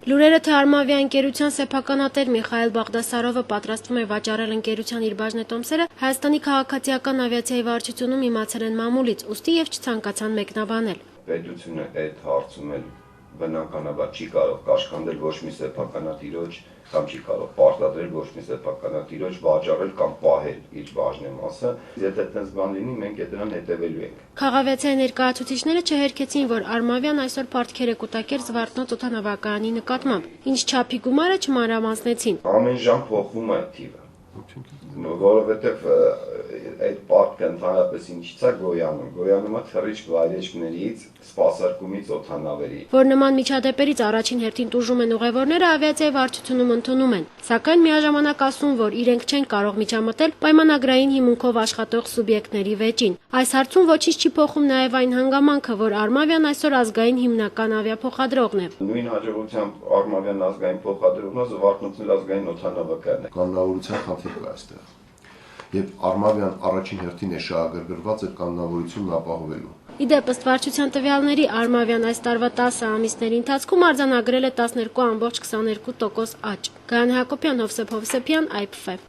Լուրերը թե Արմավիա ընկերության սեփականատեր Միխայել Բաղդասարովը պատրաստվում է վաճառել ընկերության իր բաժնետոմսերը, Հայաստանի քաղաքացիական ավիացիայի վարչությունում իմացել են մամուլից, ուստի եւ չցանկացան մեկնաբանել։ Պետությունը այդ հարցում էլ բնականաբար չի կարող կաշկանդել ոչ մի սեփականատիրոջ կամ չի կարող պարտադրել ոչ մի սեփականատիրոջ վաճառել կամ պահել իր բաժնեմասը։ Եթե այդպես բան լինի, մենք դրան հետևելու ենք։ Քաղաքացիայի ներկայացուցիչները չհերքեցին, որ Արմավիան այսօր պարտքեր է կուտակել Զվարթնոց օդանավակայանի նկատմամբ, ինչ չափի գումարը չմանրամասնեցին։ Ամեն ժամ փոխվում է թիվը, որովհետև այդ պարտքը ընդհանրապես ինչից է գոյանում է թռիչք վայրեջքներից, սպասարկումից օդանավերի։ Որ նման միջադեպերից առաջին հերթին տուժում են ուղևորները, ավիացիայի վարչությունում ընդունում են, սակայն միաժամանակ ասում, որ իրենք չեն կարող միջամտել պայմանագրային հիմունքով աշխատող սուբյեկտների վեճին։ Այս հարցում ոչինչ չի փոխում նաև այն հանգամանքը, որ Արմավիան այսօր ազգային հիմնական ավիափոխադրողն է։ Նույն հաջողությամբ Արմավյան ազգային փոխադրողն է, Զվարթնոցն ազգային օդանավակայանն է։ Կանոնավորության խնդիր կա այստեղ։ Եվ Արմավյան առաջին հերթին է շահագրգռված այդ կանոնավորությունն ապահովելու։ Իդեպ ըստ վարչության տվյալների Արմավյան այս տարվա 10 ամիսների ընթացքում արձանագրել է 12.22% աճ։ Գայան Հակոբյան, Հովսեփ Հովսեփյան, IPF